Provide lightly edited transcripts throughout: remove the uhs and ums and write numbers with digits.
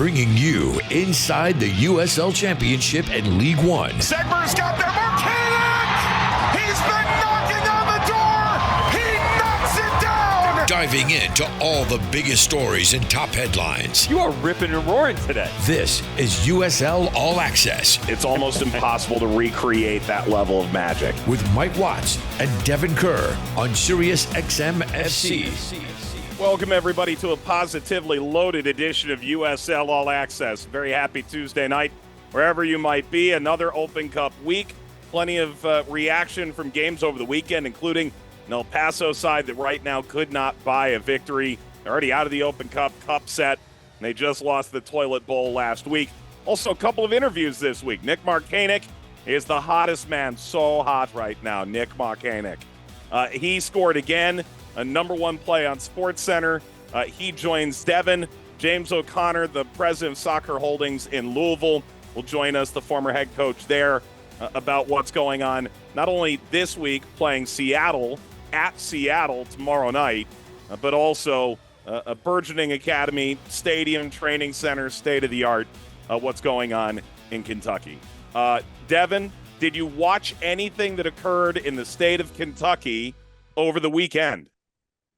bringing you inside the USL Championship and League One. Segmer's got there. Marcanic! He's been knocking on the door. He knocks it down. Diving into all the biggest stories and top headlines. You are ripping and roaring today. This is USL All Access It's almost impossible to recreate that level of magic. with Mike Watts and Devin Kerr on Sirius XM FC. Welcome, everybody, to a positively loaded edition of USL All Access. Very happy Tuesday night, wherever you might be. Another Open Cup week. Plenty of reaction from games over the weekend, including an El Paso side that right now could not buy a victory. They're already out of the Open Cup set, and they just lost the Toilet Bowl last week. Also, a couple of interviews this week. Nick Marcanic is the hottest man. So hot right now, Nick Marcanic. He scored again. A number one play on SportsCenter. He joins Devin. James O'Connor, the president of Soccer Holdings in Louisville, will join us, the former head coach there, about what's going on, not only this week playing Seattle at Seattle tomorrow night, but also a burgeoning academy, stadium, training center, state-of-the-art, what's going on in Kentucky. Devin, did you watch anything that occurred in the state of Kentucky over the weekend?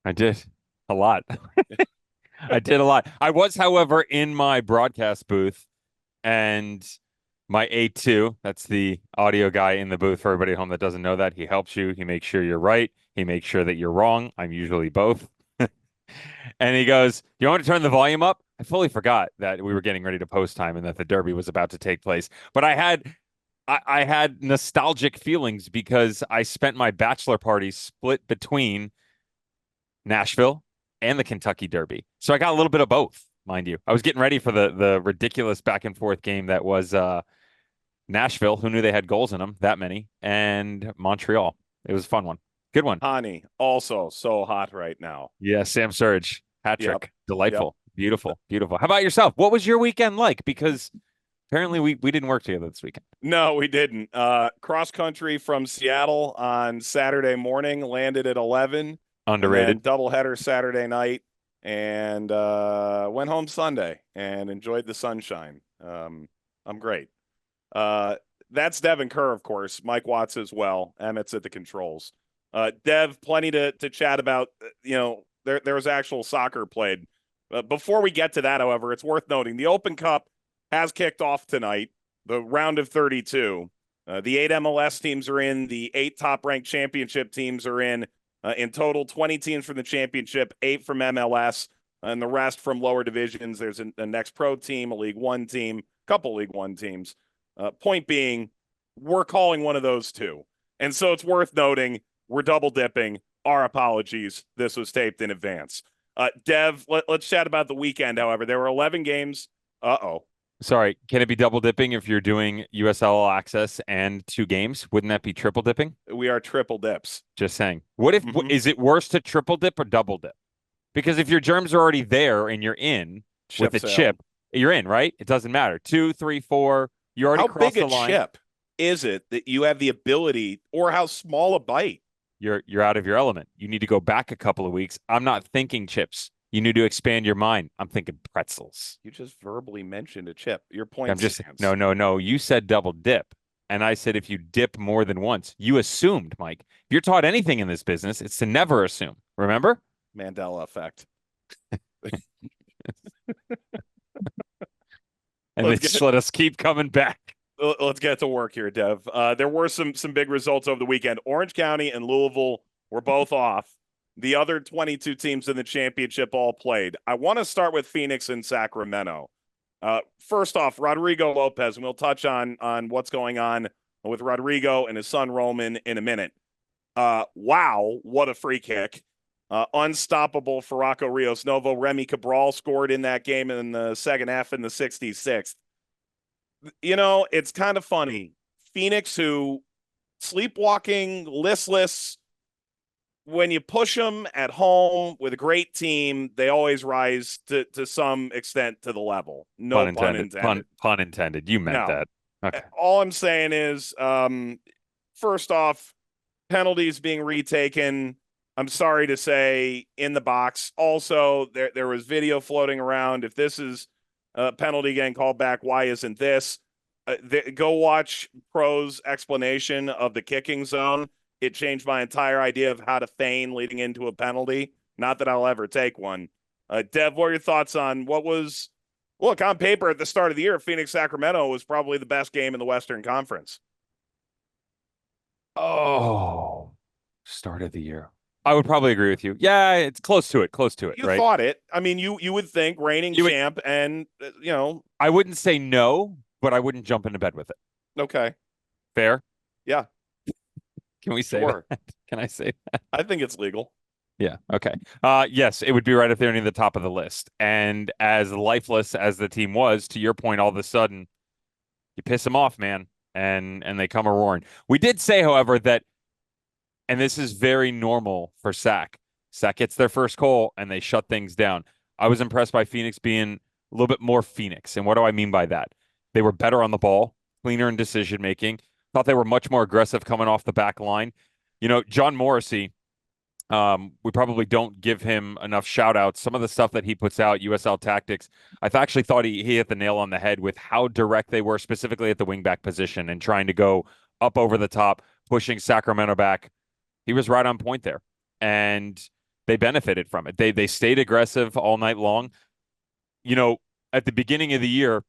I did a lot. I did a lot. I was, however, in my broadcast booth, and my A2, that's the audio guy in the booth for everybody at home that doesn't know that. He helps you. He makes sure you're right. He makes sure that you're wrong. I'm usually both. And he goes, you want to turn the volume up? I fully forgot that we were getting ready to post time and that the Derby was about to take place. But I had nostalgic feelings because I spent my bachelor party split between Nashville and the Kentucky Derby. So I got a little bit of both, mind you. I was getting ready for the ridiculous back and forth game that was Nashville. Who knew they had goals in them? That many. And Montreal. It was a fun one. Good one. Hani, also so hot right now. Yeah, Sam Surge. Hat trick. Yep. Delightful. Yep. Beautiful. Beautiful. How about yourself? What was your weekend like? Because apparently we didn't work together this weekend. No, we didn't. Cross country from Seattle on Saturday morning, landed at 11. Underrated. Doubleheader Saturday night, and went home Sunday and enjoyed the sunshine. I'm great. That's Devin Kerr, of course. Mike Watts as well. Emmett's at the controls. Dev, plenty to chat about. There was actual soccer played. Before we get to that, however, it's worth noting the Open Cup has kicked off tonight, the round of 32. The 8 MLS teams are in. The 8 top-ranked championship teams are in. In total, 20 teams from the championship, 8 from MLS, and the rest from lower divisions. There's a Next Pro team, a League One team, a couple League One teams. Point being, we're calling one of those two. And so it's worth noting, we're double dipping. Our apologies. This was taped in advance. Dev, let's chat about the weekend, however. There were 11 games. Sorry, can it be double dipping if you're doing USL All Access and 2 games? Wouldn't that be triple dipping? We are triple dips. Just saying. What if is it worse to triple dip or double dip? Because if your germs are already there and you're in with a chip, you're in, right? It doesn't matter. 2, 3, 4. You already crossed the line. How big a chip is it that you have the ability, or how small a bite? You're out of your element. You need to go back a couple of weeks. I'm not thinking chips. You need to expand your mind. I'm thinking pretzels. You just verbally mentioned a chip. Your point stands. No. You said double dip. And I said if you dip more than once, you assumed, Mike. If you're taught anything in this business, it's to never assume. Remember? Mandela effect. And let us keep coming back. Let's get to work here, Dev. There were some big results over the weekend. Orange County and Louisville were both off. The other 22 teams in the championship all played. I want to start with Phoenix and Sacramento. First off, Rodrigo Lopez, and we'll touch on what's going on with Rodrigo and his son Roman in a minute. Wow, what a free kick. Unstoppable for Rocco Rios Novo. Remy Cabral scored in that game in the second half in the 66th. It's kind of funny. Phoenix, who sleepwalking, listless, when you push them at home with a great team, they always rise to some extent to the level. No pun intended. Pun intended. You meant that. Okay. All I'm saying is, first off, penalties being retaken. I'm sorry to say, in the box. Also, there was video floating around. If this is penalty getting called back. Why isn't this? Go watch Pro's explanation of the kicking zone. It changed my entire idea of how to feign leading into a penalty. Not that I'll ever take one. Dev, what are your thoughts on what was, look, on paper at the start of the year, Phoenix-Sacramento was probably the best game in the Western Conference. Oh, start of the year. I would probably agree with you. Yeah, it's close to it, You right? thought it. I mean, you would think reigning champ and, I wouldn't say no, but I wouldn't jump into bed with it. Okay. Fair? Yeah. Can we say Sure. that? Can I say that? I think it's legal. Yeah. Okay. Yes, it would be right up there near the top of the list. And as lifeless as the team was, to your point, all of a sudden, you piss them off, man, and they come a roaring. We did say, however, that, and this is very normal for Sac. Sac gets their first goal and they shut things down. I was impressed by Phoenix being a little bit more Phoenix. And what do I mean by that? They were better on the ball, cleaner in decision making. Thought they were much more aggressive coming off the back line. John Morrissey, we probably don't give him enough shout outs. Some of the stuff that he puts out, USL Tactics, I actually thought he hit the nail on the head with how direct they were, specifically at the wingback position and trying to go up over the top, pushing Sacramento back. He was right on point there, and they benefited from it. They stayed aggressive all night long. At the beginning of the year,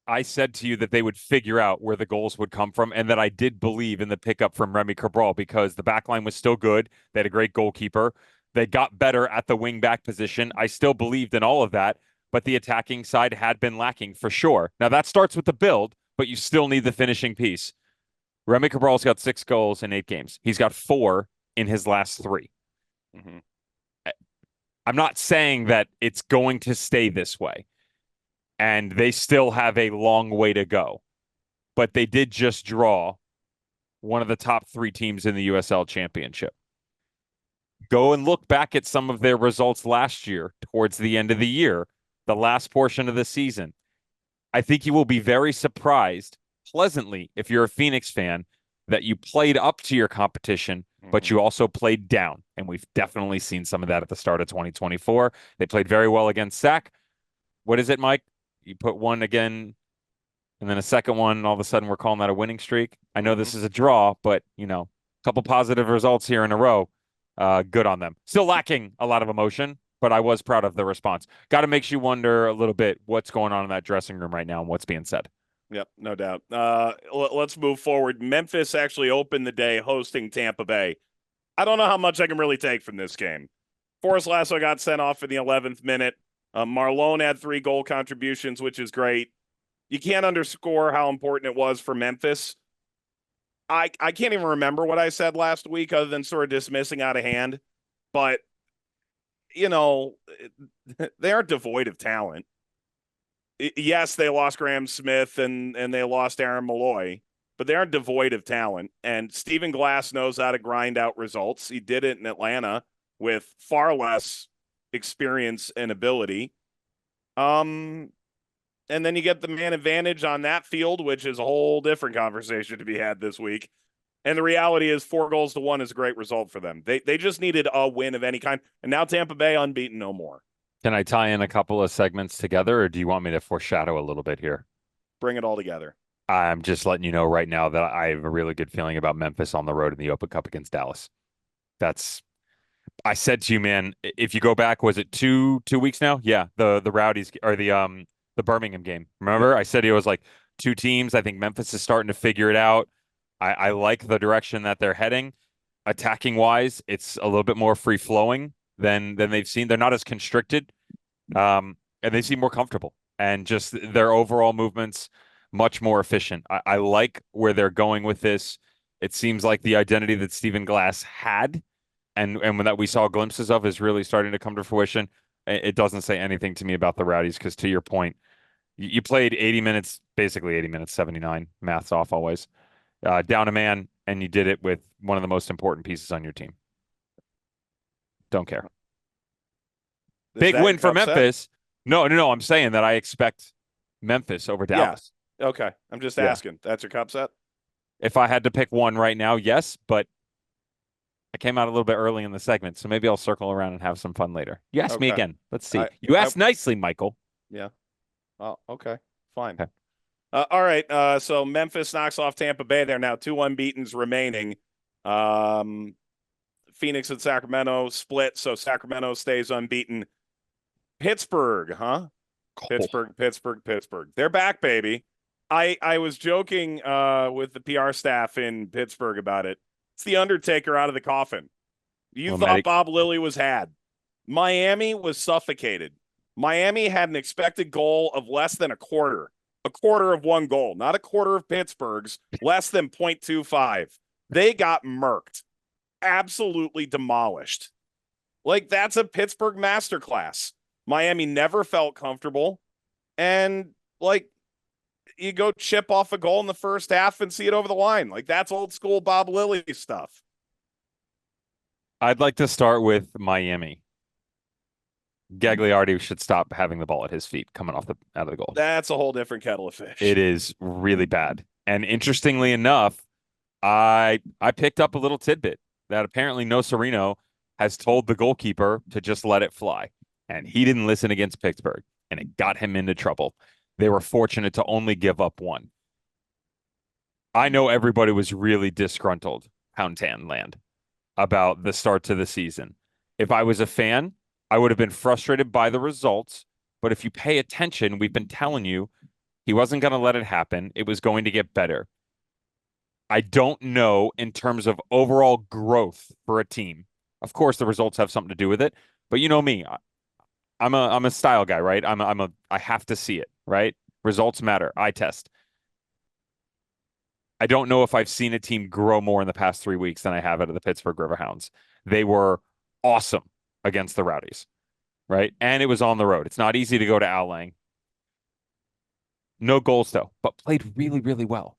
I said to you that they would figure out where the goals would come from, and that I did believe in the pickup from Remy Cabral because the back line was still good. They had a great goalkeeper. They got better at the wing back position. I still believed in all of that, but the attacking side had been lacking for sure. Now, that starts with the build, but you still need the finishing piece. Remy Cabral's got 6 goals in 8 games. He's got 4 in his last 3. Mm-hmm. I'm not saying that it's going to stay this way, and they still have a long way to go, but they did just draw one of the top 3 teams in the USL Championship. Go and look back at some of their results last year towards the end of the year, the last portion of the season. I think you will be very surprised, pleasantly, if you're a Phoenix fan, that you played up to your competition, but you also played down. And we've definitely seen some of that at the start of 2024. They played very well against Sac. What is it, Mike? You put one again and then a second one, and all of a sudden we're calling that a winning streak. I know this is a draw, but, a couple positive results here in a row. Good on them. Still lacking a lot of emotion, but I was proud of the response. Got to make you wonder a little bit what's going on in that dressing room right now and what's being said. Yep, no doubt. Let's move forward. Memphis actually opened the day hosting Tampa Bay. I don't know how much I can really take from this game. Forrest Lasso got sent off in the 11th minute. Marlon had 3 goal contributions, which is great. You can't underscore how important it was for Memphis. I can't even remember what I said last week other than sort of dismissing out of hand. But, they aren't devoid of talent. Yes, they lost Graham Smith and they lost Aaron Malloy, but they aren't devoid of talent. And Stephen Glass knows how to grind out results. He did it in Atlanta with far less experience and ability. And then you get the man advantage on that field, which is a whole different conversation to be had this week. And the reality is 4-1 is a great result for them. They just needed a win of any kind. And now Tampa Bay unbeaten no more. Can I tie in a couple of segments together, or do you want me to foreshadow a little bit here? Bring it all together. I'm just letting you know right now that I have a really good feeling about Memphis on the road in the Open Cup against Dallas. I said to you, man, if you go back, was it two weeks now? Yeah, the Rowdies or the Birmingham game. Remember, I said it was like 2 teams. I think Memphis is starting to figure it out. I like the direction that they're heading. Attacking wise, it's a little bit more free flowing than they've seen. They're not as constricted, and they seem more comfortable. And just their overall movements much more efficient. I like where they're going with this. It seems like the identity that Stephen Glass had and that we saw glimpses of is really starting to come to fruition. It doesn't say anything to me about the Rowdies because, to your point, you played 80 minutes, basically 80 minutes, 79, math's off always, down a man, and you did it with one of the most important pieces on your team. Don't care. Big win for Memphis. No. I'm saying that I expect Memphis over Dallas. Yeah. Okay. I'm just asking. That's your cup set? If I had to pick one right now, yes, but I came out a little bit early in the segment, so maybe I'll circle around and have some fun later. You asked me again. Let's see. You asked nicely, Michael. Yeah. Oh, okay. Fine. Okay. All right. So Memphis knocks off Tampa Bay. They're now 2 unbeatens remaining. Phoenix and Sacramento split, so Sacramento stays unbeaten. Pittsburgh, huh? Pittsburgh. They're back, baby. I was joking with the PR staff in Pittsburgh about it. It's the Undertaker out of the coffin. You Well, thought Bob Lilly was had. Miami was suffocated. Miami had an expected goal of less than a quarter of one goal, not a quarter of Pittsburgh's, less than 0.25. They got murked, absolutely demolished. Like, that's a Pittsburgh masterclass. Miami never felt comfortable. And, like, you go chip off a goal in the first half and see it over the line. Like, that's old school Bob Lilly stuff. I'd like to start with Miami. Gagliardi should stop having the ball at his feet coming out of the goal. That's a whole different kettle of fish. It is really bad. And interestingly enough, I picked up a little tidbit that apparently Nocerino has told the goalkeeper to just let it fly. And he didn't listen against Pittsburgh, and it got him into trouble. They were fortunate to only give up one. I know everybody was really disgruntled, Pound Tan land, about the start to the season. If I was a fan, I would have been frustrated by the results. But if you pay attention, we've been telling you he wasn't going to let it happen. It was going to get better. I don't know in terms of overall growth for a team. Of course, the results have something to do with it. But you know me, I'm a style guy, right? I have to see it, right? Results matter. Eye test. I don't know if I've seen a team grow more in the past 3 weeks than I have out of the Pittsburgh Riverhounds. They were awesome against the Rowdies, right? And it was on the road. It's not easy to go to Al Lang. No goals, though, but played really, really well.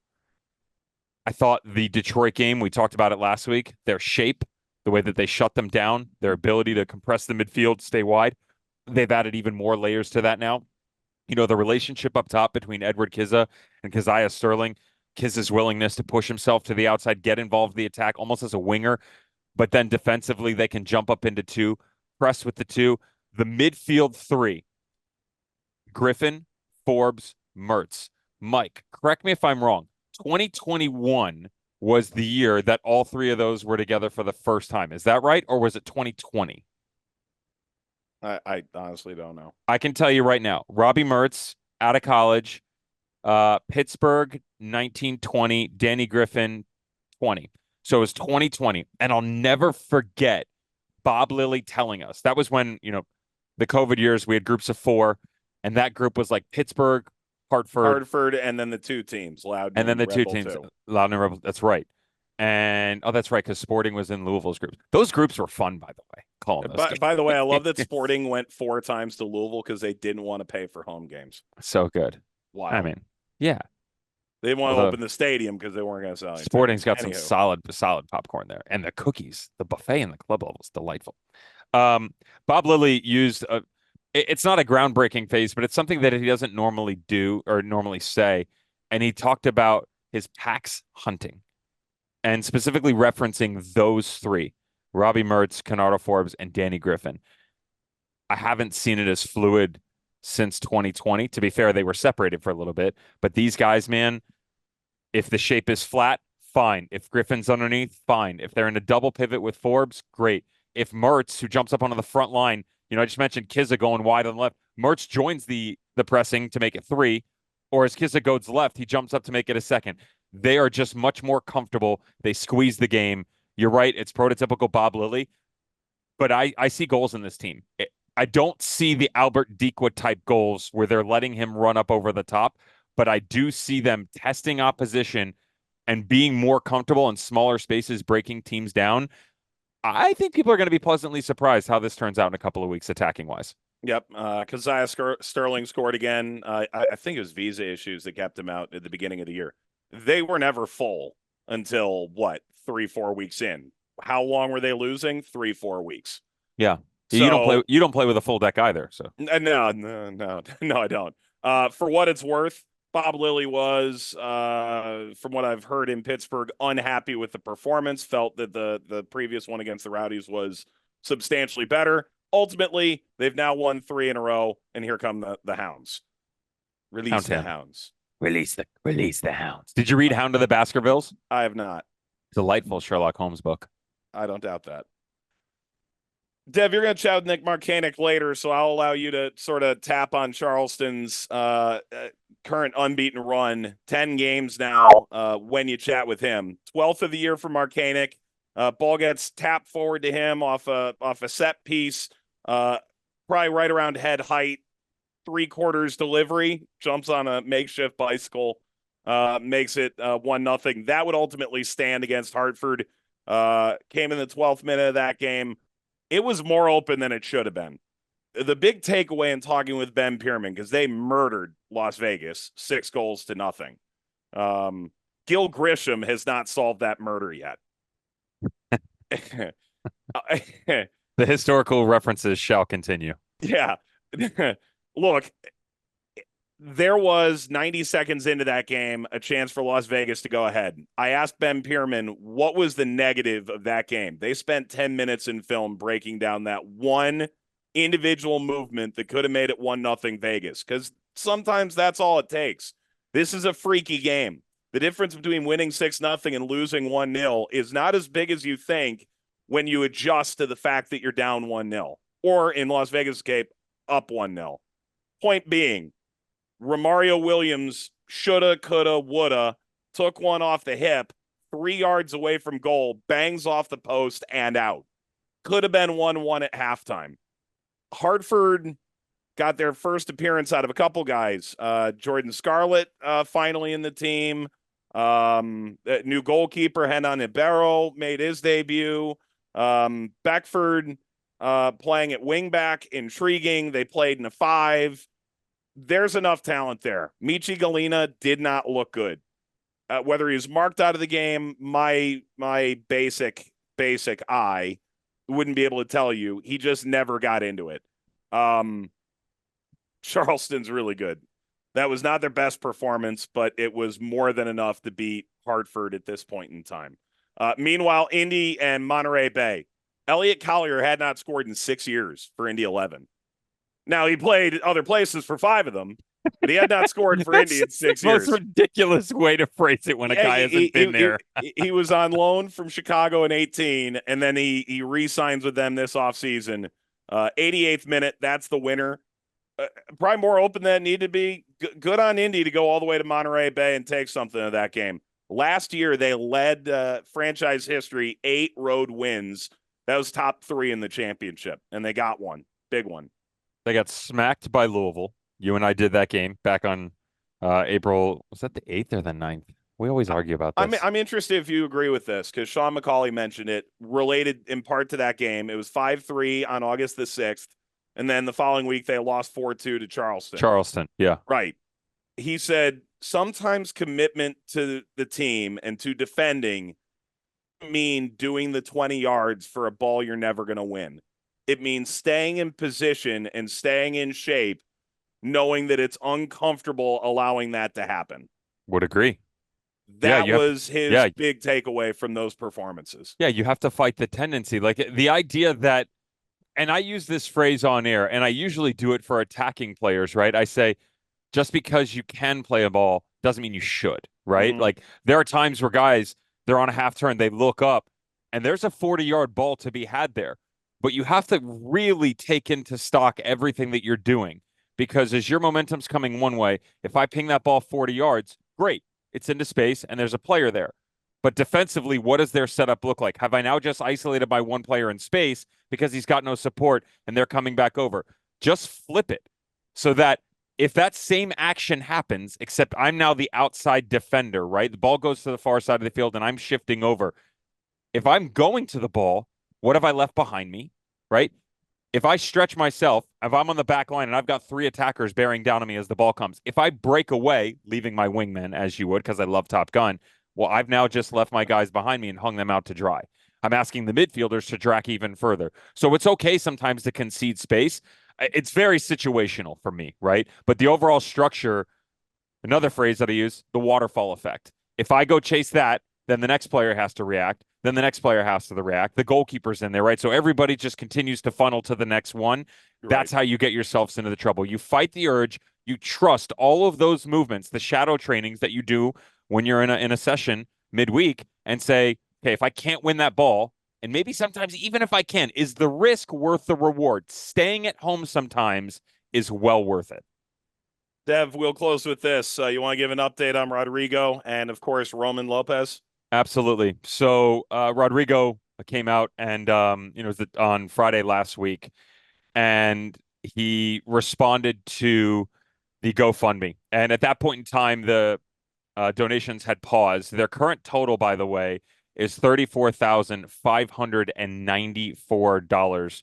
I thought the Detroit game, we talked about it last week, their shape, the way that they shut them down, their ability to compress the midfield, stay wide, they've added even more layers to that now. You know, the relationship up top between Edward Kizza and Keziah Sterling, Kizza's willingness to push himself to the outside, get involved in the attack almost as a winger, but then defensively they can jump up into two, press with the two. The midfield three, Griffin, Forbes, Mertz. Mike, correct me if I'm wrong. 2021 was the year that all three of those were together for the first time. Is that right? Or was it 2020? I honestly don't know. I can tell you right now, Robbie Mertz out of college, Pittsburgh 1920, Danny Griffin 20. So it was 2020. And I'll never forget Bob Lilly telling us that was when, you know, the COVID years, we had groups of four, and that group was like Pittsburgh, Hartford, and then the two teams, Loudon and then the Rebel two teams, too. Loudon and Rebel. That's right. And that's right, because Sporting was in Louisville's group. Those groups were fun, by the way. Calling those By the way, I love that Sporting went 4 times to Louisville because they didn't want to pay for home games. So good. Wow. I mean, yeah. They didn't want to open the stadium because they weren't going to sell anything. Sporting's got some solid popcorn there. And the cookies, the buffet in the club level is delightful. Bob Lilly used it's not a groundbreaking phase, but it's something that he doesn't normally do or normally say. And he talked about his PAX hunting and specifically referencing those three, Robbie Mertz, Kenardo Forbes, and Danny Griffin. I haven't seen it as fluid since 2020. To be fair, they were separated for a little bit, but these guys, man, if the shape is flat, fine. If Griffin's underneath, fine. If they're in a double pivot with Forbes, great. If Mertz, who jumps up onto the front line, you know, I just mentioned Kizza going wide on the left. Mertz joins the pressing to make it 3, or as Kizza goes left, he jumps up to make it a second. They are just much more comfortable. They squeeze the game. You're right. It's prototypical Bob Lilly, but I see goals in this team. I don't see the Albert Dikwa type goals where they're letting him run up over the top, but I do see them testing opposition and being more comfortable in smaller spaces, breaking teams down. I think people are going to be pleasantly surprised how this turns out in a couple of weeks, attacking wise. Yep. Keziah Sterling scored again. I think it was visa issues that kept him out at the beginning of the year. They were never full until 3-4 weeks in. How long were they losing? 3-4 weeks. Yeah. So, you don't play with a full deck either. So no, I don't. For what it's worth, Bob Lilly was, from what I've heard in Pittsburgh, unhappy with the performance, felt that the previous one against the Rowdies was substantially better. Ultimately, they've now won 3 in a row, and here come the Hounds. Release Count the him. hounds. Release the hounds. Did you read Hound of the Baskervilles? I have not. Delightful Sherlock Holmes book. I don't doubt that. Dev, you're going to chat with Nick Marcanic later, so I'll allow you to sort of tap on Charleston's current unbeaten run, 10 games now when you chat with him. 12th of the year for Marcanic. Ball gets tapped forward to him off a set piece, probably right around head height, 3/4 delivery, jumps on a makeshift bicycle, makes it 1-0. That would ultimately stand against Hartford. Came in the 12th minute of that game. It was more open than it should have been. The big takeaway in talking with Ben Pierman, because they murdered Las Vegas 6-0. Gil Grisham has not solved that murder yet. The historical references shall continue. Yeah. Look, there was 90 seconds into that game, a chance for Las Vegas to go ahead. I asked Ben Pierman, what was the negative of that game? They spent 10 minutes in film breaking down that one individual movement that could have made it 1-0 Vegas, because sometimes that's all it takes. This is a freaky game. The difference between winning 6-0 and losing 1-0 is not as big as you think when you adjust to the fact that you're down 1-0, or in Las Vegas' case, up 1-0. Point being, Romario Williams shoulda, coulda, woulda, took one off the hip, 3 yards away from goal, bangs off the post and out. Could have been 1-1 at halftime. Hartford got their first appearance out of a couple guys. Jordan Scarlett finally in the team. New goalkeeper Henan Ibero made his debut. Beckford playing at wingback, intriguing. They played in a 5. There's enough talent there. Michi Galina did not look good. Whether he was marked out of the game, my basic eye wouldn't be able to tell you. He just never got into it. Charleston's really good. That was not their best performance, but it was more than enough to beat Hartford at this point in time. Meanwhile, Indy and Monterey Bay. Elliot Collier had not scored in 6 years for Indy 11. Now, he played other places for 5 of them, but he had not scored for Indy in 6 years. Most ridiculous way to phrase it when a guy hasn't been there. He was on loan from Chicago in 18, and then he re-signs with them this offseason. 88th minute, that's the winner. Probably more open than it needed to be. Good on Indy to go all the way to Monterey Bay and take something of that game. Last year, they led franchise history 8 road wins. That was top 3 in the championship, and they got one. Big one. They got smacked by Louisville. You and I did that game back on April. Was that the 8th or the 9th? We always argue about this. I'm interested if you agree with this, because Sean McCauley mentioned it, related in part to that game. It was 5-3 on August the 6th, and then the following week they lost 4-2 to Charleston. Charleston, yeah. Right. He said, sometimes commitment to the team and to defending mean doing the 20 yards for a ball you're never going to win. It means staying in position and staying in shape, knowing that it's uncomfortable allowing that to happen. Would agree. That was his big takeaway from those performances. Yeah, you have to fight the tendency. Like the idea that, and I use this phrase on air, and I usually do it for attacking players, right? I say, just because you can play a ball doesn't mean you should, right? Mm-hmm. Like there are times where guys, they're on a half turn, they look up, and there's a 40-yard ball to be had there. But you have to really take into stock everything that you're doing, because as your momentum's coming one way, if I ping that ball 40 yards, great. It's into space and there's a player there. But defensively, what does their setup look like? Have I now just isolated my one player in space because he's got no support and they're coming back over? Just flip it so that if that same action happens, except I'm now the outside defender, right? The ball goes to the far side of the field and I'm shifting over. If I'm going to the ball, what have I left behind me, right? If I stretch myself, if I'm on the back line and I've got 3 attackers bearing down on me as the ball comes, if I break away, leaving my wingman, as you would, because I love Top Gun, well, I've now just left my guys behind me and hung them out to dry. I'm asking the midfielders to track even further. So it's okay sometimes to concede space. It's very situational for me, right? But the overall structure, another phrase that I use, the waterfall effect. If I go chase that, then the next player has to react. then the next player has to react. The goalkeeper's in there, right? So everybody just continues to funnel to the next one. That's how you get yourselves into the trouble. You fight the urge. You trust all of those movements, the shadow trainings that you do when you're in a session midweek, and say, okay, if I can't win that ball, and maybe sometimes even if I can, is the risk worth the reward? Staying at home sometimes is well worth it. Dev, we'll close with this. You want to give an update on Rodrigo and, of course, Roman Lopez? Absolutely. So Rodrigo came out and on Friday last week, and he responded to the GoFundMe. And at that point in time, the donations had paused. Their current total, by the way, is $34,594.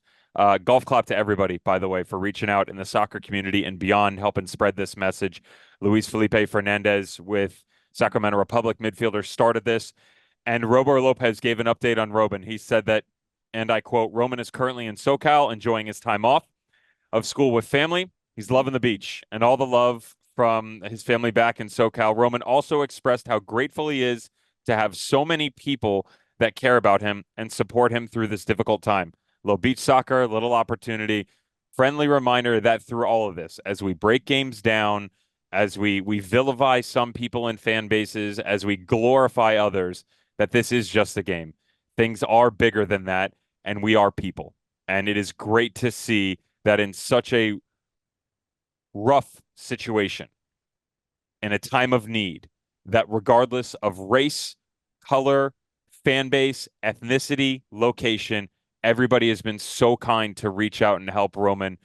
Golf clap to everybody, by the way, for reaching out in the soccer community and beyond, helping spread this message. Luis Felipe Fernandez with Sacramento Republic midfielder started this, and Rober Lopez gave an update on Roman. He said that, and I quote, Roman is currently in SoCal enjoying his time off of school with family. He's loving the beach and all the love from his family back in SoCal. Roman also expressed how grateful he is to have so many people that care about him and support him through this difficult time. Little beach soccer, little opportunity, friendly reminder that through all of this, as we break games down, as we vilify some people and fan bases, as we glorify others, that this is just a game. Things are bigger than that, and we are people. And it is great to see that in such a rough situation, in a time of need, that regardless of race, color, fan base, ethnicity, location, everybody has been so kind to reach out and help Roman.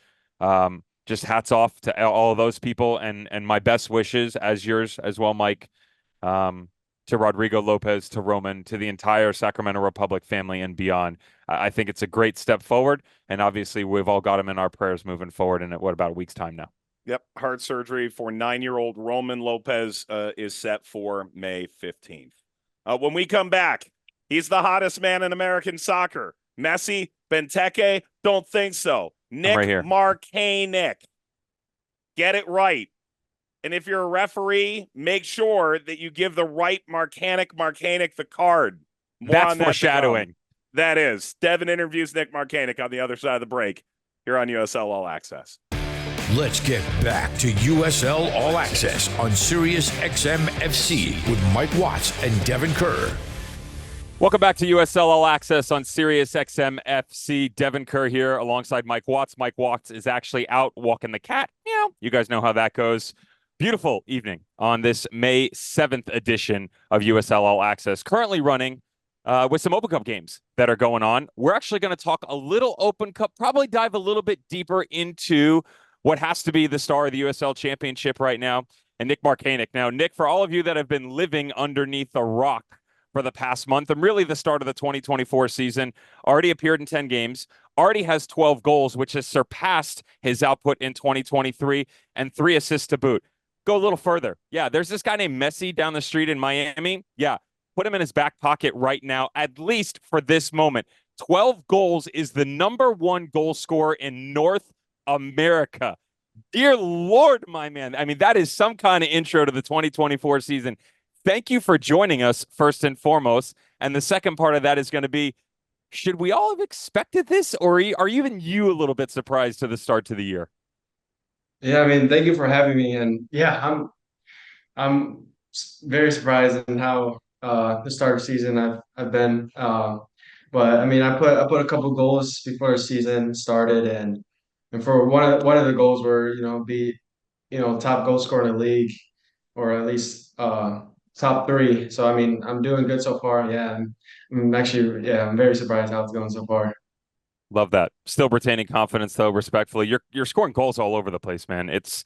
Just hats off to all of those people, and my best wishes, as yours as well, Mike, to Rodrigo Lopez, to Roman, to the entire Sacramento Republic family and beyond. I think it's a great step forward, and obviously we've all got him in our prayers moving forward in about a week's time now. Yep, heart surgery for 9-year-old Roman Lopez is set for May 15th. When we come back, he's the hottest man in American soccer. Messi, Benteke, don't think so. Nick right here. Marcanic. Get it right. And if you're a referee, make sure that you give the right Marcanic the card. That's foreshadowing. That is. Devin interviews Nick Marcanic on the other side of the break here on USL All Access. Let's get back to USL All Access on Sirius XM FC with Mike Watts and Devin Kerr. Welcome back to USL All Access on Sirius XM FC. Devin Kerr here alongside Mike Watts. Mike Watts is actually out walking the cat. Meow. You guys know how that goes. Beautiful evening on this May 7th edition of USL All Access. Currently running with some Open Cup games that are going on. We're actually going to talk a little Open Cup, probably dive a little bit deeper into what has to be the star of the USL Championship right now, and Nick Marcanic. Now, Nick, for all of you that have been living underneath a rock for the past month and really the start of the 2024 season, already appeared in 10 games, already has 12 goals, which has surpassed his output in 2023, and 3 assists to boot. Go a little further. Yeah, there's this guy named Messi down the street in Miami. Yeah, put him in his back pocket right now, at least for this moment. 12 goals is the #1 goal scorer in North America. Dear Lord, my man. I mean, that is some kind of intro to the 2024 season. Thank you for joining us, first and foremost. And the second part of that is going to be, should we all have expected this, or are even you a little bit surprised to the start to the year? Yeah, I mean, thank you for having me. And yeah, I'm very surprised in how the start of the season I've been. But I mean, I put a couple goals before the season started, and for one of the goals were be top goal scorer in the league, or at least top 3. So I mean, I'm doing good so far. Yeah, I'm actually I'm very surprised how it's going so far. Love that. Still retaining confidence, though, respectfully. You're scoring goals all over the place, man. It's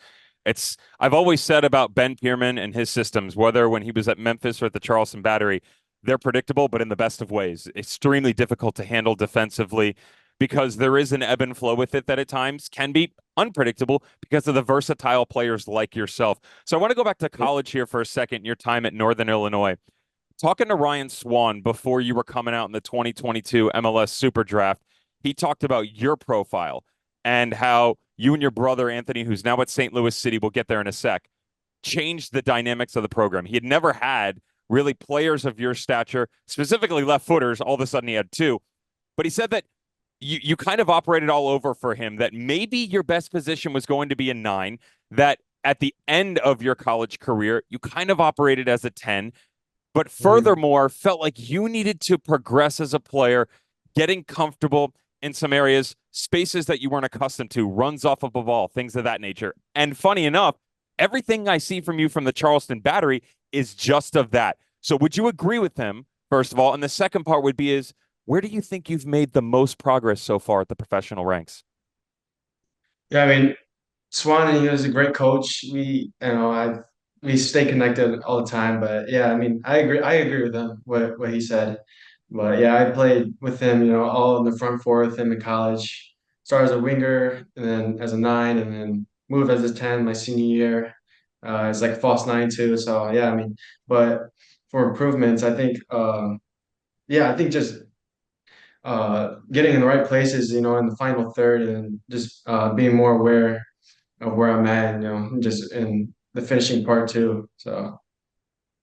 I've always said about Ben Pierman and his systems, whether when he was at Memphis or at the Charleston Battery, they're predictable, but in the best of ways. Extremely difficult to handle defensively because there is an ebb and flow with it that at times can be unpredictable because of the versatile players like yourself. So I want to go back to college here for a second, your time at Northern Illinois. Talking to Ryan Swan before you were coming out in the 2022 MLS Super Draft, he talked about your profile and how you and your brother, Anthony, who's now at St. Louis City, we'll get there in a sec, changed the dynamics of the program. He had never had really players of your stature, specifically left footers. All of a sudden he had two. But he said that you kind of operated all over for him, that maybe your best position was going to be a 9, that at the end of your college career, you kind of operated as a 10, but furthermore, felt like you needed to progress as a player, getting comfortable in some areas, spaces that you weren't accustomed to, runs off of a ball, things of that nature. And funny enough, everything I see from you from the Charleston Battery is just of that. So would you agree with him, first of all? And the second part would be is, where do you think you've made the most progress so far at the professional ranks? Yeah, I mean, Swan, he was a great coach. We stay connected all the time. But yeah, I mean, I agree with him what he said. But yeah, I played with him, all in the front four with him in college. Started as a winger, and then as a 9, and then moved as a 10 my senior year. It's like false 9 too. So yeah, I mean, but for improvements, I think, yeah, I think just getting in the right places, in the final third, and just being more aware of where I'm at, just in the finishing part too. So I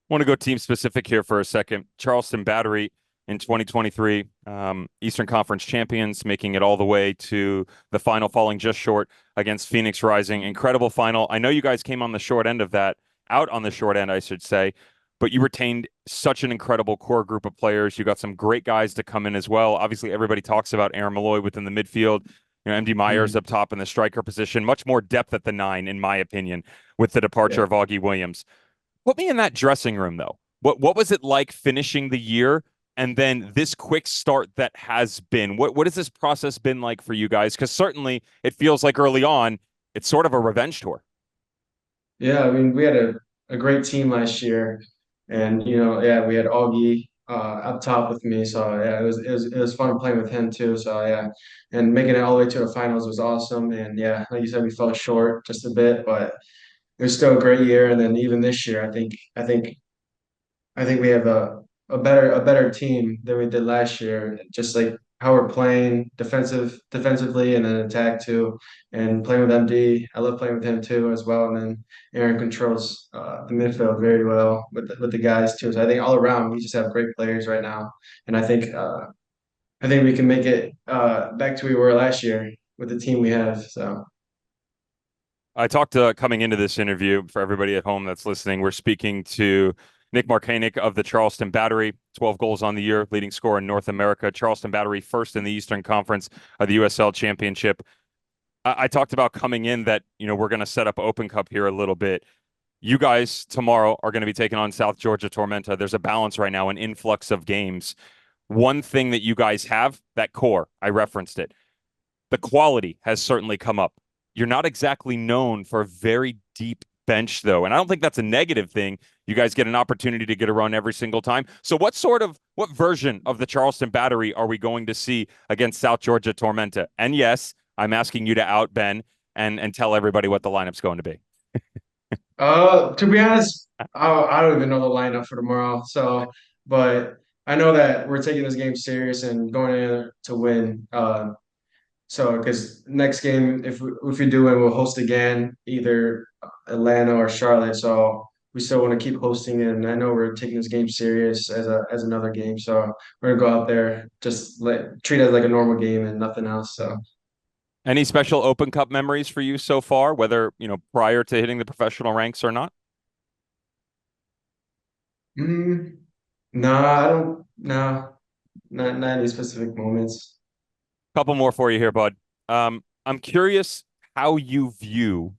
want to go team specific here for a second. Charleston Battery in 2023, Eastern Conference champions, making it all the way to the final, falling just short against Phoenix Rising. Incredible final. I know you guys came on the short end of that, out on the short end, I should say, but you retained such an incredible core group of players. You got some great guys to come in as well. Obviously, everybody talks about Aaron Malloy within the midfield. MD Myers up top in the striker position. Much more depth at the 9, in my opinion, with the departure of Augie Williams. Put me in that dressing room, though. What was it like finishing the year and then this quick start that has been? What has this process been like for you guys? Because certainly it feels like early on, it's sort of a revenge tour. yeah, I mean, we had a great team last year, and yeah, we had Augie up top with me. So yeah, it was fun playing with him too. So yeah, and making it all the way to the finals was awesome. And yeah, like you said, we fell short just a bit, but it was still a great year. And then even this year, I think we have a better team than we did last year. Just like how we're playing defensively, and then attack too, and playing with MD. I love playing with him too as well. And then Aaron controls the midfield very well with the guys too. So I think all around we just have great players right now, and I think we can make it back to where we were last year with the team we have. So. I talked coming into this interview for everybody at home that's listening. We're speaking to Nick Markanik of the Charleston Battery, 12 goals on the year, leading scorer in North America. Charleston Battery first in the Eastern Conference of the USL Championship. I talked about coming in that, we're going to set up Open Cup here a little bit. You guys tomorrow are going to be taking on South Georgia Tormenta. There's a balance right now, an influx of games. One thing that you guys have, that core, I referenced it. The quality has certainly come up. You're not exactly known for a very deep bench, though. And I don't think that's a negative thing. You guys get an opportunity to get a run every single time. So what version of the Charleston Battery are we going to see against South Georgia Tormenta? And yes, I'm asking you to out Ben and tell everybody what the lineup's going to be. To be honest, I don't even know the lineup for tomorrow. So, but I know that we're taking this game serious and going in to win. So, because next game, if we do win, we'll host again, either Atlanta or Charlotte. So we still want to keep hosting it. And I know we're taking this game serious as another game. So we're gonna go out there, just treat it like a normal game and nothing else. So. Any special Open Cup memories for you so far, whether, prior to hitting the professional ranks or not? No, I don't. No, not any specific moments. Couple more for you here, bud. I'm curious how you view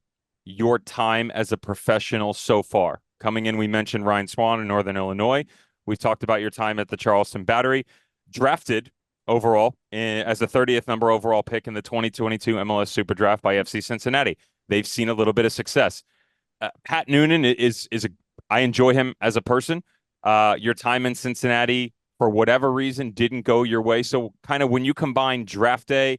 your time as a professional so far. Coming in, we mentioned Ryan Swan in Northern Illinois. We've talked about your time at the Charleston Battery. Drafted overall as the 30th number overall pick in the 2022 MLS Super Draft by FC Cincinnati. They've seen a little bit of success. Pat Noonan I enjoy him as a person. Your time in Cincinnati, for whatever reason, didn't go your way. So kind of when you combine draft day,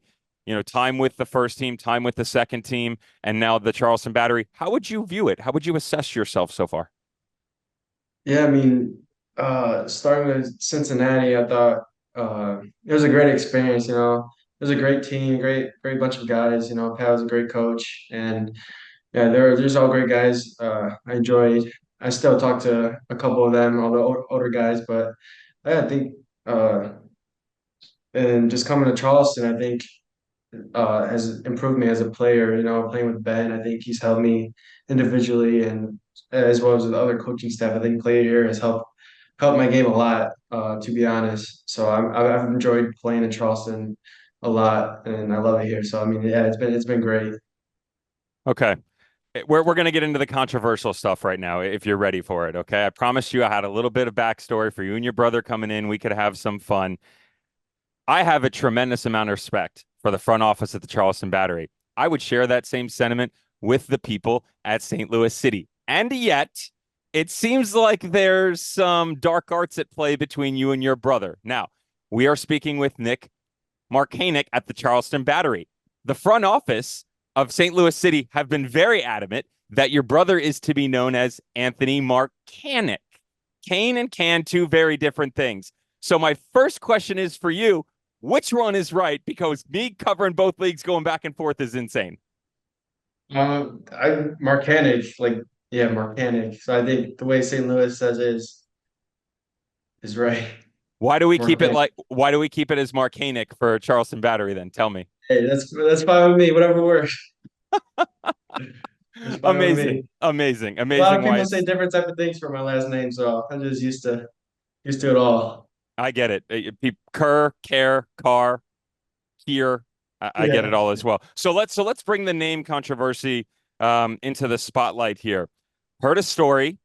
time with the first team, time with the second team, and now the Charleston Battery, how would you view it? How would you assess yourself so far? Yeah, I mean, starting with Cincinnati, I thought it was a great experience. It was a great team, great bunch of guys. Pat was a great coach, and yeah, there's all great guys. I enjoyed I still talk to a couple of them, all the older guys, but yeah, I think and just coming to Charleston, I think has improved me as a player. You know, playing with Ben, I think he's helped me individually and as well as with other coaching staff. I think playing here has helped my game a lot, to be honest. So I've enjoyed playing in Charleston a lot, and I love it here. So I mean, yeah, it's been great. Okay. We're going to get into the controversial stuff right now if you're ready for it. Okay. I promised you I had a little bit of backstory for you and your brother coming in. We could have some fun. I have a tremendous amount of respect for the front office at the Charleston Battery. I would share that same sentiment with the people at St. Louis City. And yet, it seems like there's some dark arts at play between you and your brother. Now, we are speaking with Nick Markanek at the Charleston Battery. The front office of St. Louis City have been very adamant that your brother is to be known as Anthony Markanek. Kane and can, two very different things. So my first question is for you, which one is right? Because me covering both leagues going back and forth is insane. I Marcanic, like yeah, Marcanic. So I think the way St. Louis says it is right. Why do we keep it Marcanic. like? Why do we keep it as Markanek for Charleston Battery? Then tell me. Hey, that's fine with me. Whatever works. It's fine with Amazing, me. amazing, A lot amazing. of Why people say different type of things for my last name, so I'm just used to it all. I get it. Kerr, Care, Carr, here. I get it Yeah. all as well. So let's bring the name controversy into the spotlight here. Heard a story,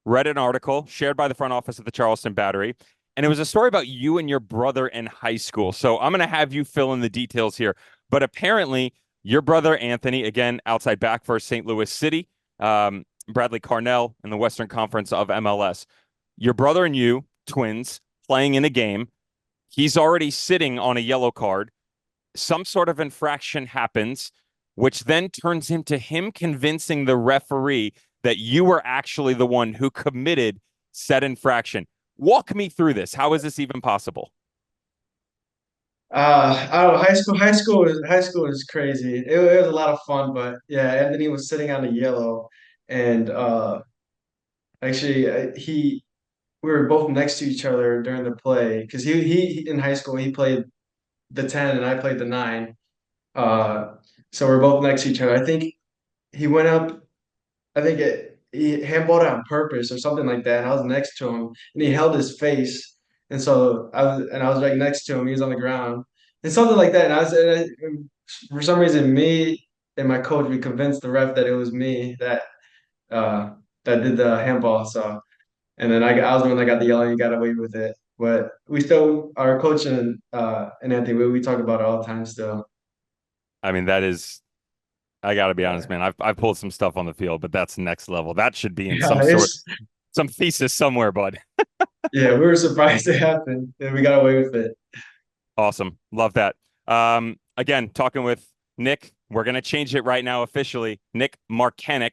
read an article shared by the front office of the Charleston Battery, and it was a story about you and your brother in high school. So I'm going to have you fill in the details here. But apparently, your brother Anthony, again outside back for St. Louis City, Bradley Carnell in the Western Conference of MLS. Your brother and you, twins, playing in a game. He's already sitting on a yellow card. Some sort of infraction happens, which then turns into him convincing the referee that you were actually the one who committed said infraction. Walk me through this. How is this even possible? I don't know, high school is crazy. It was a lot of fun, but yeah, Anthony was sitting on a yellow, and actually he we were both next to each other during the play because he in high school he played the 10 and I played the 9. Uh, so we're both next to each other. I think he went up. I think he handballed it on purpose or something like that. And I was next to him, and he held his face, and so I was right next to him. He was on the ground, and something like that. For some reason, me and my coach we convinced the ref that it was me uh, that did the handball. So, and then I was the one that got the yellow. And got away with it. But we still, our coach and Anthony, we talk about it all the time still. I mean, that is, I got to be honest, Yeah, man. I've pulled some stuff on the field, but that's next level. That should be in yeah, some thesis somewhere, bud. yeah. We were surprised it happened, and we got away with it. Awesome. Love that. Again, talking with Nick, we're going to change it right now officially. Nick Markanek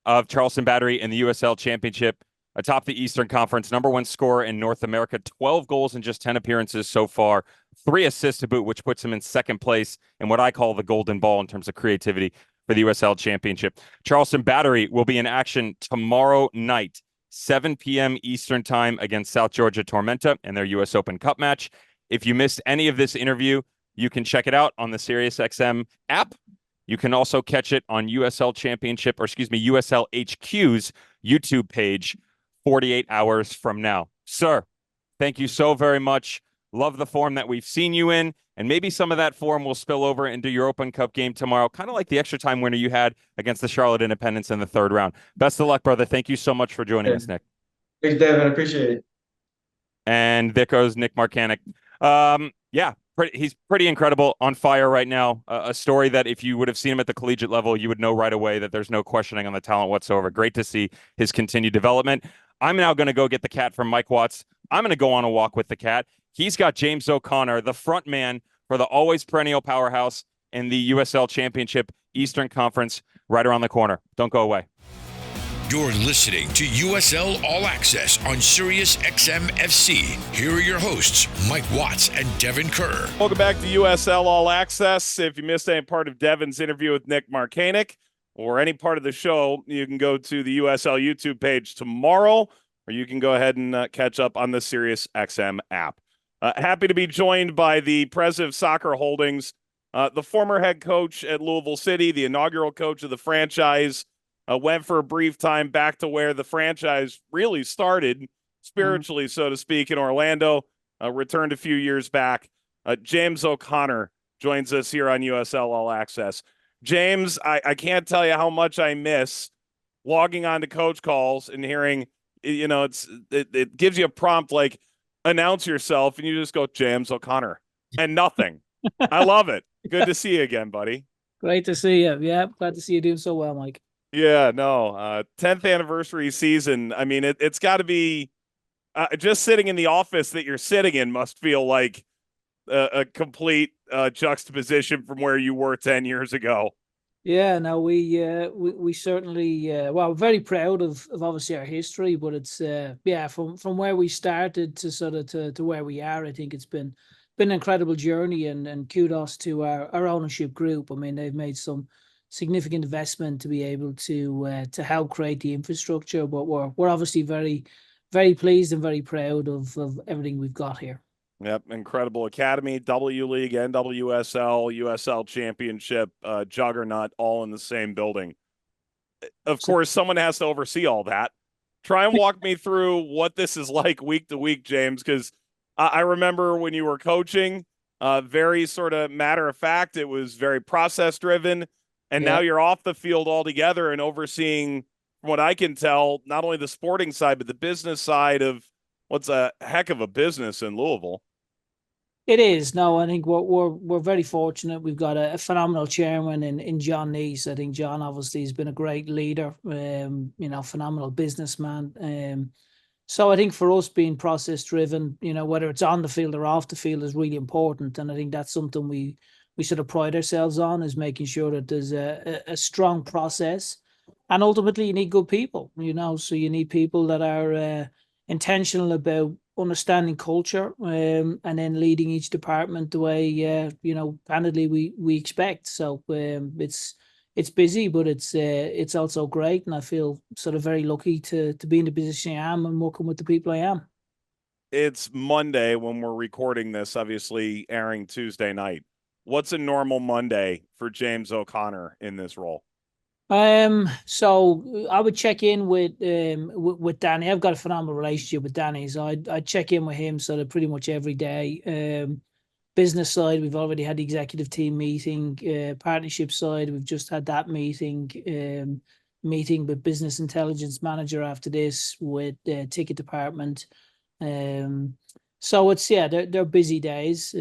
of Charleston Battery in the USL Championship, atop the Eastern Conference, #1 scorer in North America, 12 goals in just 10 appearances so far, 3 assists to boot, which puts him in second place in what I call the golden ball in terms of creativity for the USL Championship. Charleston Battery will be in action tomorrow night, 7 p.m. Eastern Time against South Georgia Tormenta in their U.S. Open Cup match. If you missed any of this interview, you can check it out on the SiriusXM app. You can also catch it on USL HQ's YouTube page 48 hours from now. Sir, thank you so very much. Love the form that we've seen you in, and maybe some of that form will spill over into your Open Cup game tomorrow, kind of like the extra time winner you had against the Charlotte Independence in the third round. Best of luck, brother. Thank you so much for joining us, Nick. Thanks, Devin. I appreciate it. And there goes Nick Markanek. Yeah, he's pretty incredible, on fire right now. A story that if you would have seen him at the collegiate level, you would know right away that there's no questioning on the talent whatsoever. Great to see his continued development. I'm now going to go get the cat from Mike Watts. I'm going to go on a walk with the cat. He's got James O'Connor, the front man for the always perennial powerhouse in the USL Championship Eastern Conference, right around the corner. Don't go away. You're listening to USL All Access on Sirius XM FC. Here are your hosts, Mike Watts and Devin Kerr. Welcome back to USL All Access. If you missed any part of Devin's interview with Nick Markanek, or any part of the show, you can go to the USL YouTube page tomorrow, or you can go ahead and catch up on the SiriusXM app. Happy to be joined by the president of Soccer Holdings, the former head coach at Louisville City, the inaugural coach of the franchise, went for a brief time back to where the franchise really started, spiritually, so to speak, in Orlando, returned a few years back. James O'Connor joins us here on USL All Access. James, I can't tell you how much I miss logging on to coach calls and hearing, it gives you a prompt like, announce yourself, and you just go, James O'Connor, and nothing. I love it. Good to see you again, buddy. Great to see you. Yeah, glad to see you doing so well, Mike. Yeah, no, 10th anniversary season. I mean, it's got to be just sitting in the office that you're sitting in must feel like a complete juxtaposition from where you were 10 years ago. Yeah, no, we certainly well, very proud of obviously our history, but it's from where we started to sort of to where we are. I think it's been an incredible journey, and kudos to our ownership group. I mean, they've made some significant investment to be able to help create the infrastructure, but we're obviously very, very pleased and very proud of everything we've got here. Yep, incredible academy, W League, NWSL, USL Championship, juggernaut, all in the same building. Of course, someone has to oversee all that. Try and walk me through what this is like week to week, James, because I remember when you were coaching, very sort of matter of fact, it was very process driven, and now you're off the field altogether and overseeing, from what I can tell, not only the sporting side, but the business side of what's a heck of a business in Louisville. It is. No, I think we're very fortunate. We've got a phenomenal chairman in John Neese. I think John obviously has been a great leader, phenomenal businessman. So I think for us, being process driven, whether it's on the field or off the field, is really important. And I think that's something we sort of pride ourselves on, is making sure that there's a strong process. And ultimately, you need good people, so you need people that are intentional about understanding culture, and then leading each department the way candidly we expect. So it's busy, but it's also great, and I feel sort of very lucky to be in the position I am and working with the people I am. It's Monday when we're recording this, obviously airing Tuesday night. What's a normal Monday for James O'Connor in this role? So I would check in with Danny. I've got a phenomenal relationship with Danny, so I'd check in with him sort of pretty much every day. Business side, we've already had the executive team meeting. Partnership side, we've just had that meeting with business intelligence manager after this, with the ticket department. So it's, they're busy days.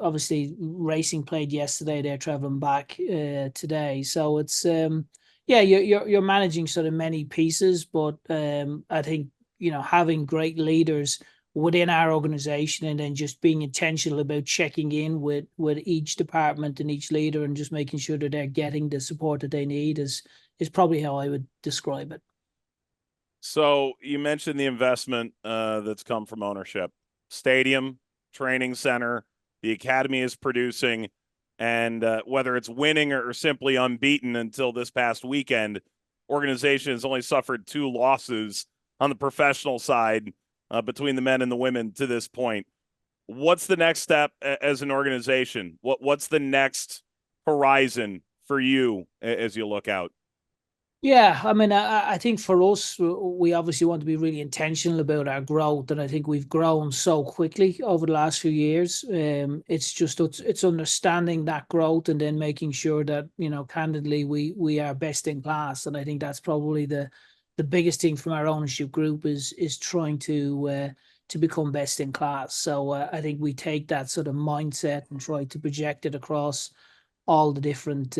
Obviously racing played yesterday, they're traveling back today. So it's you're managing sort of many pieces, but I think having great leaders within our organization, and then just being intentional about checking in with each department and each leader, and just making sure that they're getting the support that they need is probably how I would describe it. So you mentioned the investment that's come from ownership. Stadium, training center, the academy is producing, and whether it's winning or simply unbeaten until this past weekend, organization has only suffered 2 losses on the professional side between the men and the women to this point. What's the next step as an organization? What's the next horizon for you as you look out? Yeah, I mean, I think for us, we obviously want to be really intentional about our growth, and I think we've grown so quickly over the last few years. It's understanding that growth, and then making sure that candidly we are best in class, and I think that's probably the biggest thing from our ownership group is trying to become best in class. So I think we take that sort of mindset and try to project it across all the different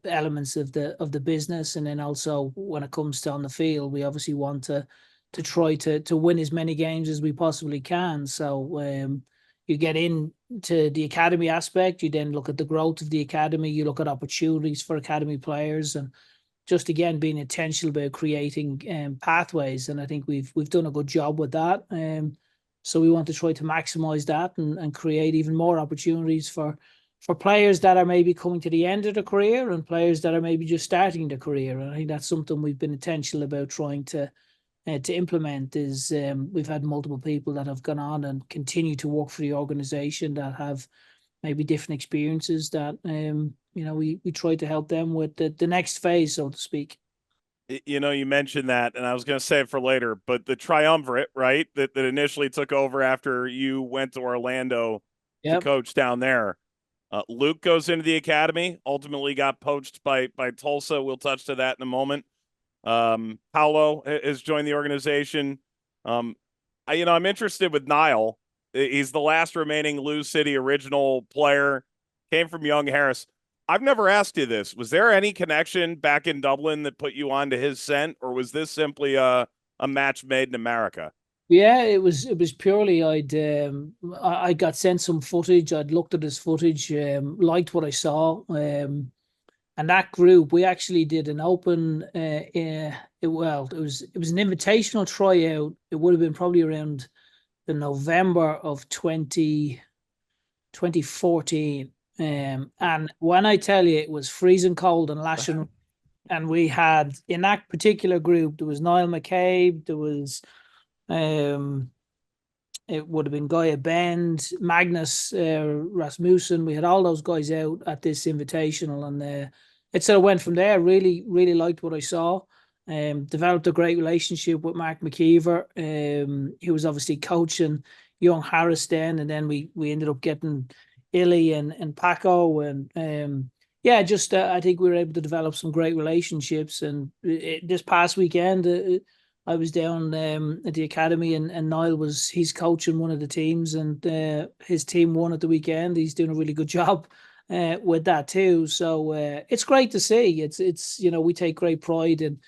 elements of the business. And then also when it comes to on the field, we obviously want to try to win as many games as we possibly can. So you get into the academy aspect, you then look at the growth of the academy, you look at opportunities for academy players, and just again being intentional about creating pathways. And I think we've done a good job with that. So we want to try to maximize that and create even more opportunities for for players that are maybe coming to the end of their career and players that are maybe just starting their career. And I think that's something we've been intentional about trying to implement. Is we've had multiple people that have gone on and continue to work for the organization that have maybe different experiences that we try to help them with the next phase, so to speak. You mentioned that, and I was going to say it for later, but the triumvirate, right, that initially took over after you went to Orlando to coach down there. Luke goes into the academy, ultimately got poached by Tulsa. We'll touch to that in a moment. Paolo has joined the organization. I'm interested with Niall. He's the last remaining Lou City original player, came from Young Harris. I've never asked you this. Was there any connection back in Dublin that put you onto his scent, or was this simply a match made in America? Yeah, it was purely I got sent some footage. I'd looked at his footage, liked what I saw. And that group, we actually did an open it was an invitational tryout. It would have been probably around the November of 2014. And when I tell you it was freezing cold and lashing, and we had in that particular group, there was Niall McCabe, there was it would have been Gaia Bend, Magnus Rasmussen. We had all those guys out at this invitational, and it sort of went from there. Really, really liked what I saw. Developed a great relationship with Mark McKeever. He was obviously coaching Young Harris then, and then we ended up getting Illy and Paco, and I think we were able to develop some great relationships. And this past weekend, I was down at the academy, and Niall he's coaching one of the teams, and his team won at the weekend. He's doing a really good job with that too. So it's great to see. It's we take great pride in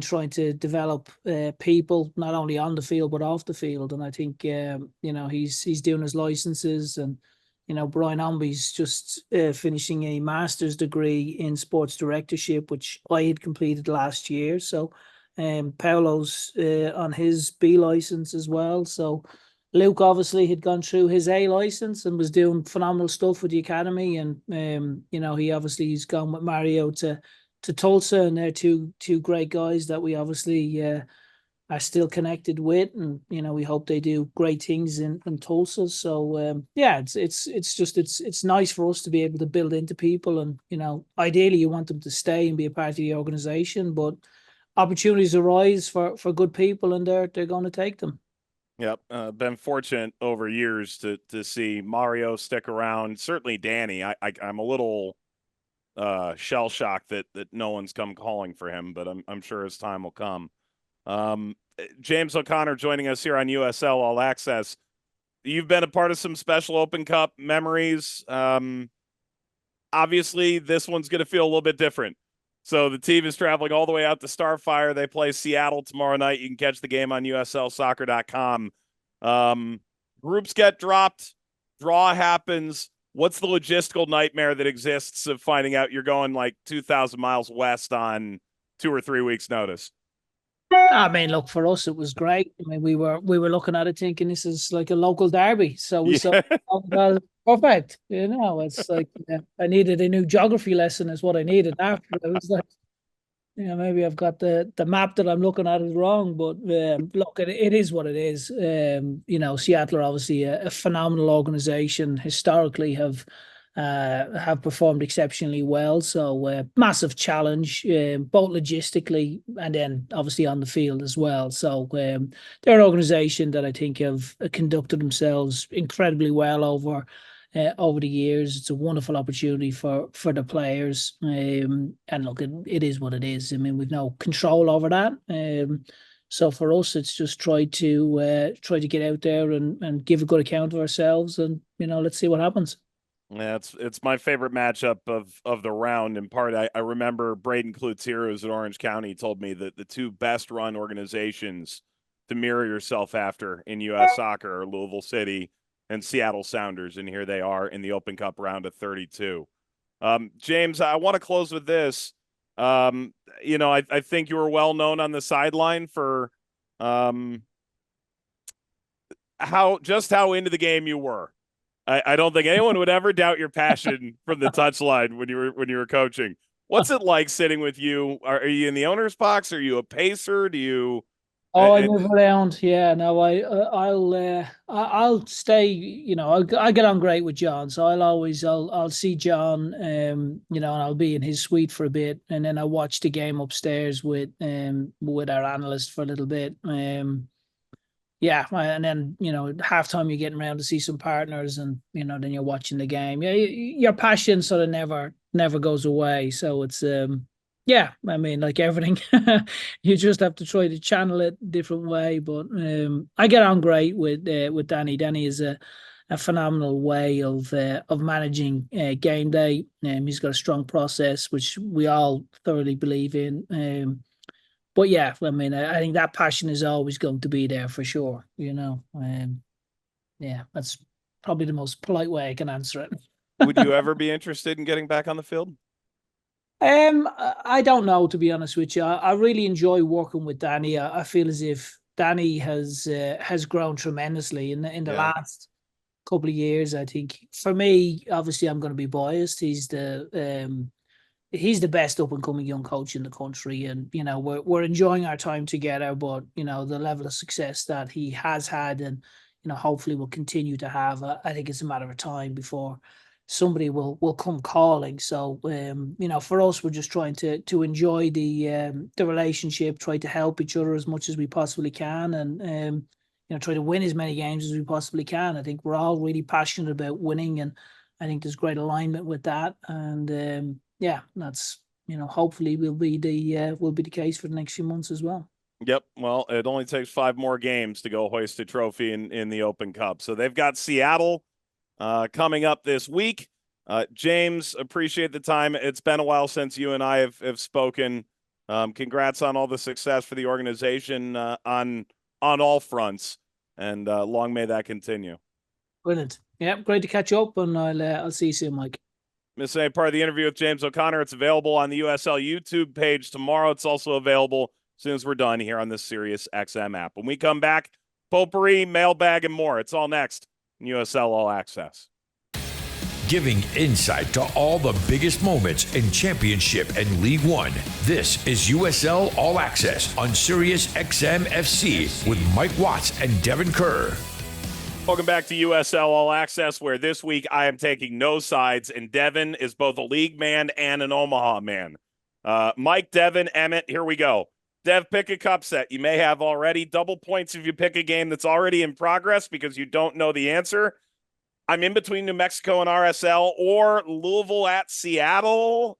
trying to develop people not only on the field but off the field. And I think he's doing his licenses, and Brian Omby's just finishing a master's degree in sports directorship, which I had completed last year. So Paolo's on his B license as well. So Luke obviously had gone through his A license and was doing phenomenal stuff with the academy. And he's gone with Mario to Tulsa, and they're two great guys that we obviously are still connected with, and we hope they do great things in Tulsa. So it's nice for us to be able to build into people, and ideally you want them to stay and be a part of the organization, but opportunities arise for good people, and they're going to take them. Yep, been fortunate over years to see Mario stick around. Certainly Danny. I'm a little shell shocked that no one's come calling for him, but I'm sure his time will come. James O'Connor joining us here on USL All Access. You've been a part of some special Open Cup memories. Obviously, this one's going to feel a little bit different. So the team is traveling all the way out to Starfire. They play Seattle tomorrow night. You can catch the game on USLsoccer.com. Groups get dropped. Draw happens. What's the logistical nightmare that exists of finding out you're going like 2,000 miles west on 2 or 3 weeks' notice? I mean, look, for us, it was great. I mean, we were looking at it thinking this is like a local derby. So we saw, well, perfect. It's like I needed a new geography lesson is what I needed after. It was like, maybe I've got the map that I'm looking at is wrong, but look, it is what it is. Seattle are obviously a phenomenal organization. Historically have performed exceptionally well. So massive challenge, both logistically and then obviously on the field as well. So they're an organization that I think have conducted themselves incredibly well over the years. It's a wonderful opportunity for the players. And look, it is what it is. I mean, we've no control over that. So for us, it's just try to get out there and give a good account of ourselves, and let's see what happens. Yeah, it's my favorite matchup of the round. In part, I remember Braden Cloutier, who's at Orange County, told me that the two best run organizations to mirror yourself after in U.S. soccer are Louisville City and Seattle Sounders, and here they are in the Open Cup round of 32. James, I want to close with this. I think you were well known on the sideline for how into the game you were. I don't think anyone would ever doubt your passion from the touchline when you were coaching. What's it like sitting with you? Are you in the owner's box? Are you a pacer? Do you? Oh, I move around. Yeah, no, I'll stay. I get on great with John, so I'll see John. And I'll be in his suite for a bit, and then I watch the game upstairs with our analyst for a little bit. Yeah, and then at halftime you're getting around to see some partners, and then you're watching the game. Yeah, your passion sort of never goes away. So it's yeah, I mean, like everything, you just have to try to channel it a different way. But I get on great with Danny. Danny is a phenomenal way of managing game day. He's got a strong process, which we all thoroughly believe in. But yeah, I mean, I think that passion is always going to be there for sure. Yeah, that's probably the most polite way I can answer it. Would you ever be interested in getting back on the field? I don't know, to be honest with you. I really enjoy working with Danny. I feel as if Danny has grown tremendously in the last couple of years. I think for me, obviously, I'm going to be biased. He's the best up and coming young coach in the country, and we're enjoying our time together. But the level of success that he has had, and hopefully will continue to have, I think it's a matter of time before somebody will come calling. So for us, we're just trying to enjoy the relationship, try to help each other as much as we possibly can, and try to win as many games as we possibly can. I think we're all really passionate about winning, and I think there's great alignment with that. And yeah, that's hopefully will be the case for the next few months as well. Yep. Well, it only takes 5 more games to go hoist a trophy in the Open Cup. So they've got Seattle coming up this week. James, appreciate the time. It's been a while since you and I have spoken. Congrats on all the success for the organization on all fronts, and long may that continue. Brilliant. Yeah, great to catch up, and I'll see you soon, Mike. Miss any part of the interview with James O'Connor. It's available on the USL YouTube page tomorrow. It's also available as soon as we're done here on the Sirius XM app. When we come back, potpourri, mailbag, and more. It's all next in USL All Access. Giving insight to all the biggest moments in Championship and League One. This is USL All Access on Sirius XM FC with Mike Watts and Devin Kerr. Welcome back to USL All Access, where this week I am taking no sides, and Devin is both a league man and an Omaha man. Mike, Devin, Emmett, here we go. Dev, pick a cup set. You may have already. Double points if you pick a game that's already in progress because you don't know the answer. I'm in between New Mexico and RSL, or Louisville at Seattle.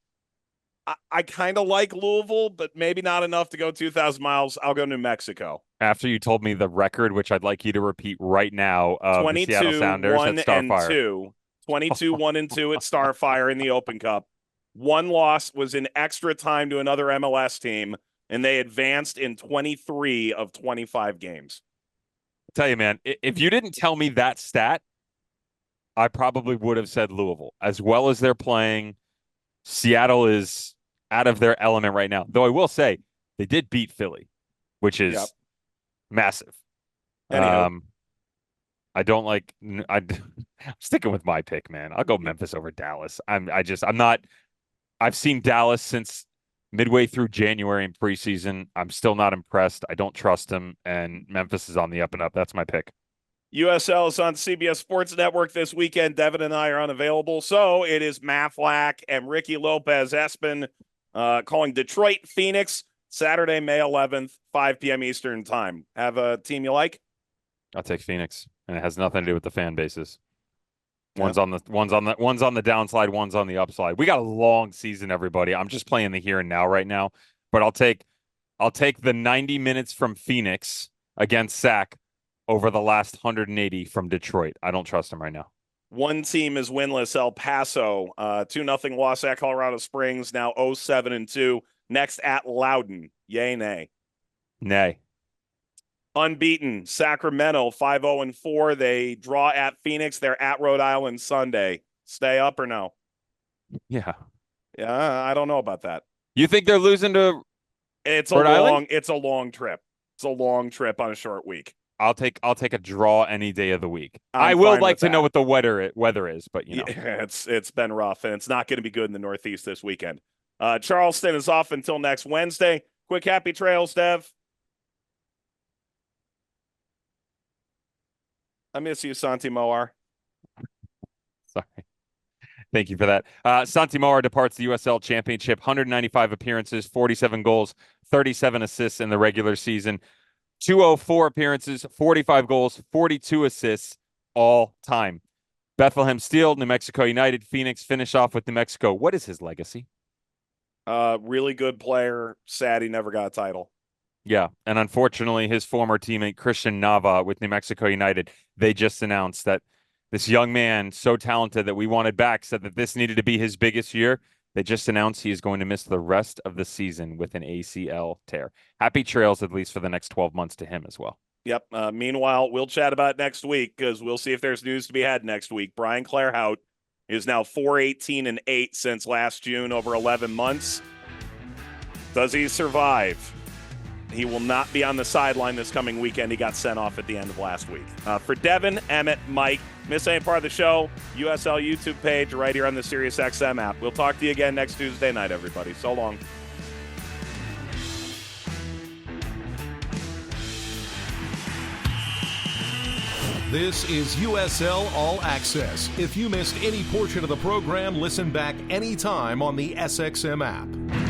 I kind of like Louisville, but maybe not enough to go 2,000 miles. I'll go New Mexico. After you told me the record, which I'd like you to repeat right now, of 22, the Seattle Sounders 1 at Starfire. and 2. 22, 1 and 2 at Starfire in the Open Cup. One loss was in extra time to another MLS team, and they advanced in 23 of 25 games. I tell you, man, if you didn't tell me that stat, I probably would have said Louisville. As well as they're playing, Seattle is out of their element right now. Though I will say, they did beat Philly, which is massive. Anyhow. I don't like. I'm sticking with my pick, man. I'll go Memphis over Dallas. I'm not. I've seen Dallas since midway through January in preseason. I'm still not impressed. I don't trust him, and Memphis is on the up and up. That's my pick. USL is on CBS Sports Network this weekend. Devin and I are unavailable, so it is Mathlack and Ricky Lopez Espin calling Detroit Phoenix Saturday, May 11th, 5 p.m. Eastern time. Have a team you like? I'll take Phoenix, and it has nothing to do with the fan bases. One's on the downslide, one's on the upslide. We got a long season, everybody. I'm just playing the here and now right now, but I'll take the 90 minutes from Phoenix against SAC over the last 180 from Detroit. I don't trust them right now. One team is winless, El Paso. 2-0 loss at Colorado Springs, now 0-7-2. Next at Loudoun. Yay, nay? Nay. Unbeaten, Sacramento, 5-0-4. They draw at Phoenix. They're at Rhode Island Sunday. Stay up or no? Yeah. Yeah, I don't know about that. You think they're losing to It's Rhode Island? It's a long trip. It's a long trip on a short week. I'll take a draw any day of the week. I'm I will fine like with to know that. what the weather is, but you know. Yeah, it's been rough, and it's not going to be good in the Northeast this weekend. Charleston is off until next Wednesday. Quick happy trails, Dev. I miss you, Santi Moar. Sorry. Thank you for that. Santi Moar departs the USL Championship, 195 appearances, 47 goals, 37 assists in the regular season, 204 appearances, 45 goals, 42 assists all time. Bethlehem Steel, New Mexico United, Phoenix finish off with New Mexico. What is his legacy? Really good player. Sad he never got a title. Yeah, and unfortunately, his former teammate Christian Nava with New Mexico United, they just announced that this young man, so talented that we wanted back, said that this needed to be his biggest year. They just announced he is going to miss the rest of the season with an ACL tear. Happy trails, at least for the next 12 months to him as well. Yep. Meanwhile, we'll chat about it next week because we'll see if there's news to be had next week. Brian Claerhout is now 4-18-8 since last June, over 11 months. Does he survive? He will not be on the sideline this coming weekend. He got sent off at the end of last week. For Devin, Emmett, Mike, miss any part of the show, USL YouTube page right here on the SiriusXM app. We'll talk to you again next Tuesday night, everybody. So long. This is USL All Access. If you missed any portion of the program, listen back anytime on the SXM app.